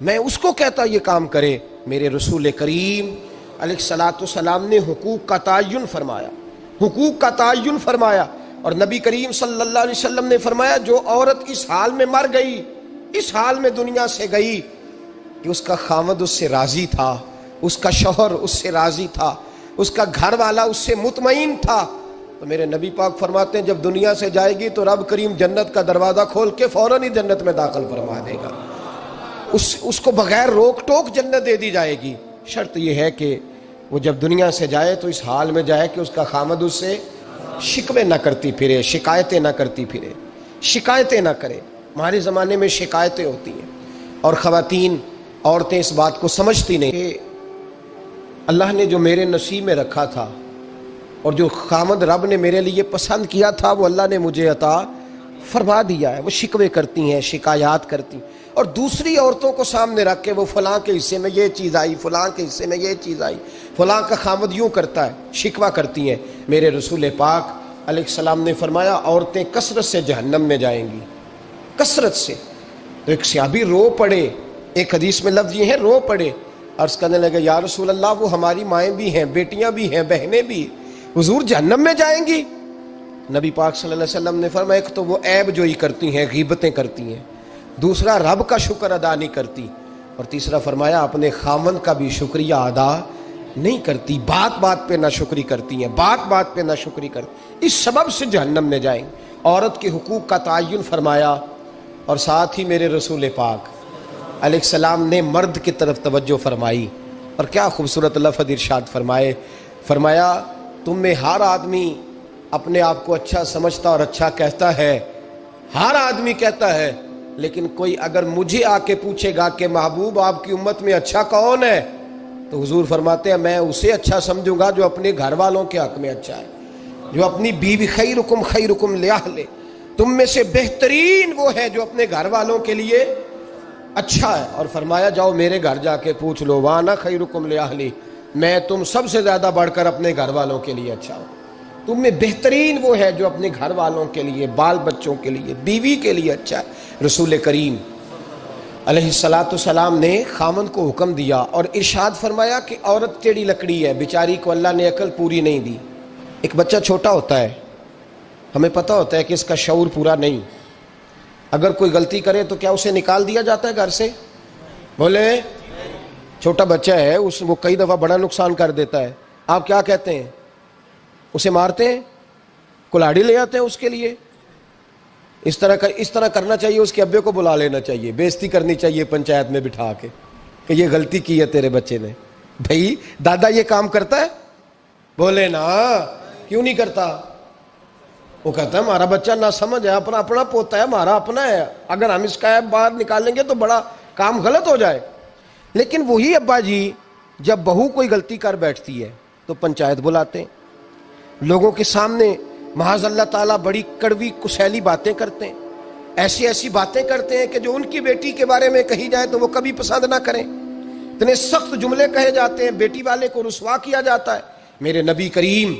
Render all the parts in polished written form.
میں اس کو کہتا یہ کام کرے۔ میرے رسول کریم علیہ الصلوۃ والسلام نے حقوق کا تعین فرمایا، حقوق کا تعین فرمایا، اور نبی کریم صلی اللہ علیہ وسلم نے فرمایا جو عورت اس حال میں مر گئی، اس حال میں دنیا سے گئی کہ اس کا خاوند اس سے راضی تھا، اس کا شوہر اس سے راضی تھا، اس کا گھر والا اس سے مطمئن تھا، تو میرے نبی پاک فرماتے ہیں جب دنیا سے جائے گی تو رب کریم جنت کا دروازہ کھول کے فوراً ہی جنت میں داخل فرما دے گا، اس کو بغیر روک ٹوک جنت دے دی جائے گی۔ شرط یہ ہے کہ وہ جب دنیا سے جائے تو اس حال میں جائے کہ اس کا خامد اس سے شکوے نہ کرتی پھرے، شکایتیں نہ کرتی پھرے، شکایتیں نہ کرے۔ ہمارے زمانے میں شکایتیں ہوتی ہیں، اور خواتین عورتیں اس بات کو سمجھتی نہیں کہ اللہ نے جو میرے نصیب میں رکھا تھا اور جو خامد رب نے میرے لیے پسند کیا تھا وہ اللہ نے مجھے عطا فرما دیا ہے۔ وہ شکوے کرتی ہیں، شکایات کرتی ہیں، اور دوسری عورتوں کو سامنے رکھ کے وہ فلاں کے حصے میں یہ چیز آئی، فلاں کے حصے میں یہ چیز آئی، فلاں کا خامد یوں کرتا ہے، شکوہ کرتی ہیں۔ میرے رسول پاک علیہ السلام نے فرمایا عورتیں کثرت سے جہنم میں جائیں گی، کثرت سے۔ تو ایک صحابی رو پڑے، ایک حدیث میں لفظ یہ ہے رو پڑے، عرض کرنے لگے یا رسول اللہ وہ ہماری مائیں بھی ہیں، بیٹیاں بھی ہیں، بہنیں بھی، حضور جہنم میں جائیں گی؟ نبی پاک صلی اللہ علیہ وسلم نے فرمایا ایک تو وہ عیب جوئی کرتی ہیں، غیبتیں کرتی ہیں، دوسرا رب کا شکر ادا نہیں کرتی، اور تیسرا فرمایا اپنے خاوند کا بھی شکریہ ادا نہیں کرتی، بات بات پہ ناشکری کرتی ہیں، بات بات پہ ناشکری کرتی، اس سبب سے جہنم میں جائیں۔ عورت کے حقوق کا تعین فرمایا، اور ساتھ ہی میرے رسول پاک علیہ السلام نے مرد کی طرف توجہ فرمائی، اور کیا خوبصورت لفظ ارشاد فرمائے، فرمایا تم میں ہر آدمی اپنے آپ کو اچھا سمجھتا اور اچھا کہتا ہے، ہر آدمی کہتا ہے، لیکن کوئی اگر مجھے آ کے پوچھے گا کہ محبوب آپ کی امت میں اچھا کون ہے، تو حضور فرماتے ہیں میں اسے اچھا سمجھوں گا جو اپنے گھر والوں کے حق میں اچھا ہے، جو اپنی بیوی خیرکم لأہلہ، تم میں سے بہترین وہ ہے جو اپنے گھر والوں کے لیے اچھا ہے، اور فرمایا جاؤ میرے گھر جا کے پوچھ لو وانا خیرکم لأہلی، میں تم سب سے زیادہ بڑھ کر اپنے گھر والوں کے لیے اچھا ہوں، تم میں بہترین وہ ہے جو اپنے گھر والوں کے لیے، بال بچوں کے لیے، بیوی کے لیے اچھا ہے۔ رسول کریم علیہ الصلوۃ والسلام نے خامند کو حکم دیا اور ارشاد فرمایا کہ عورت ٹیڑھی لکڑی ہے، بیچاری کو اللہ نے عقل پوری نہیں دی۔ ایک بچہ چھوٹا ہوتا ہے، ہمیں پتہ ہوتا ہے کہ اس کا شعور پورا نہیں، اگر کوئی غلطی کرے تو کیا اسے نکال دیا جاتا ہے گھر سے؟ بولے چھوٹا بچہ ہے، وہ کئی دفعہ بڑا نقصان کر دیتا ہے، آپ کیا کہتے ہیں؟ اسے مارتے ہیں، کلاڑی لے آتے ہیں اس کے لیے؟ اس طرح کرنا چاہیے، اس کے ابے کو بلا لینا چاہیے، بےزتی کرنی چاہیے پنچایت میں بٹھا کے کہ یہ غلطی کی ہے تیرے بچے نے۔ بھائی دادا یہ کام کرتا ہے؟ بولے نا، کیوں نہیں کرتا؟ وہ کہتا ہے ہمارا بچہ نہ سمجھ ہے، اپنا پوتا ہے، ہمارا اپنا ہے، اگر ہم اس کا عیب باہر نکالیں گے تو بڑا کام غلط ہو جائے۔ لیکن وہی ابا جی جب بہو کوئی غلطی کر بیٹھتی ہے تو پنچایت بلاتے ہیں، لوگوں کے سامنے معاذ اللہ تعالیٰ بڑی کڑوی کسیلی باتیں کرتے ہیں، ایسی باتیں کرتے ہیں کہ جو ان کی بیٹی کے بارے میں کہی جائے تو وہ کبھی پسند نہ کریں، اتنے سخت جملے کہے جاتے ہیں، بیٹی والے کو رسوا کیا جاتا ہے۔ میرے نبی کریم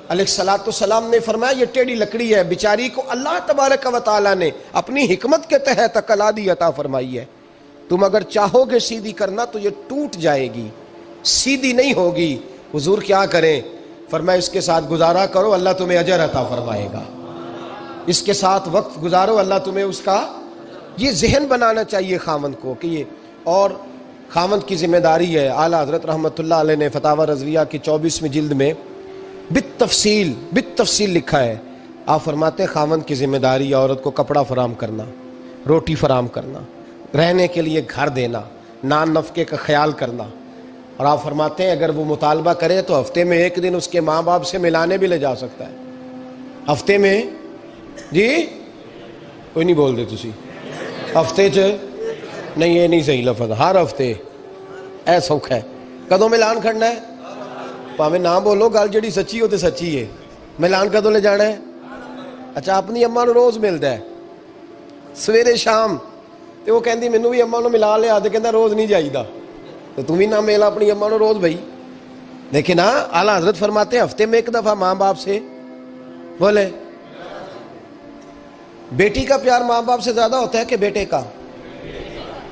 علیہ الصلوۃ والسلام نے فرمایا یہ ٹیڑھی لکڑی ہے، بیچاری کو اللہ تبارک و تعالیٰ نے اپنی حکمت کے تحت عقل عادی عطا فرمائی ہے، تم اگر چاہو گے سیدھی کرنا تو یہ ٹوٹ جائے گی، سیدھی نہیں ہوگی۔ حضور کیا کریں؟ فرمایا اس کے ساتھ گزارا کرو، اللہ تمہیں اجر عطا فرمائے گا، اس کے ساتھ وقت گزارو، اللہ تمہیں اس کا، یہ ذہن بنانا چاہیے خاوند کو کہ یہ، اور خاوند کی ذمہ داری ہے۔ اعلیٰ حضرت رحمۃ اللہ علیہ نے فتاوی رضویہ کی 24ویں جلد میں بالتفصیل لکھا ہے، آپ فرماتے ہیں خاوند کی ذمہ داری ہے عورت کو کپڑا فراہم کرنا، روٹی فراہم کرنا، رہنے کے لیے گھر دینا، نان نفقے کا خیال کرنا، اور آپ فرماتے ہیں اگر وہ مطالبہ کرے تو ہفتے میں ایک دن اس کے ماں باپ سے ملانے بھی لے جا سکتا ہے، ہفتے میں، جی کوئی نہیں بول دے تسی، ہفتے نہیں، یہ نہیں صحیح لفظ، ہر ہفتے اے سوکھ ہے، کدوں ملان کھڑنا ہے؟ پاویں نہ بولو، گل جڑی سچی ہو تے سچی ہے، ملان کدوں لے جانا ہے؟ اچھا اپنی اماں نو روز ملتا ہے سویرے شام، تے وہ کہندی مینوں بھی اماں نو ملا لیا، تے کہندا روز نہیں جائیدا، تو تم بھی نہ ملا اپنی اماں نو روز بھائی۔ لیکن ہاں اعلیٰ حضرت فرماتے ہیں ہفتے میں ایک دفعہ ماں باپ سے، بولے بیٹی کا پیار ماں باپ سے زیادہ ہوتا ہے کہ بیٹے کا؟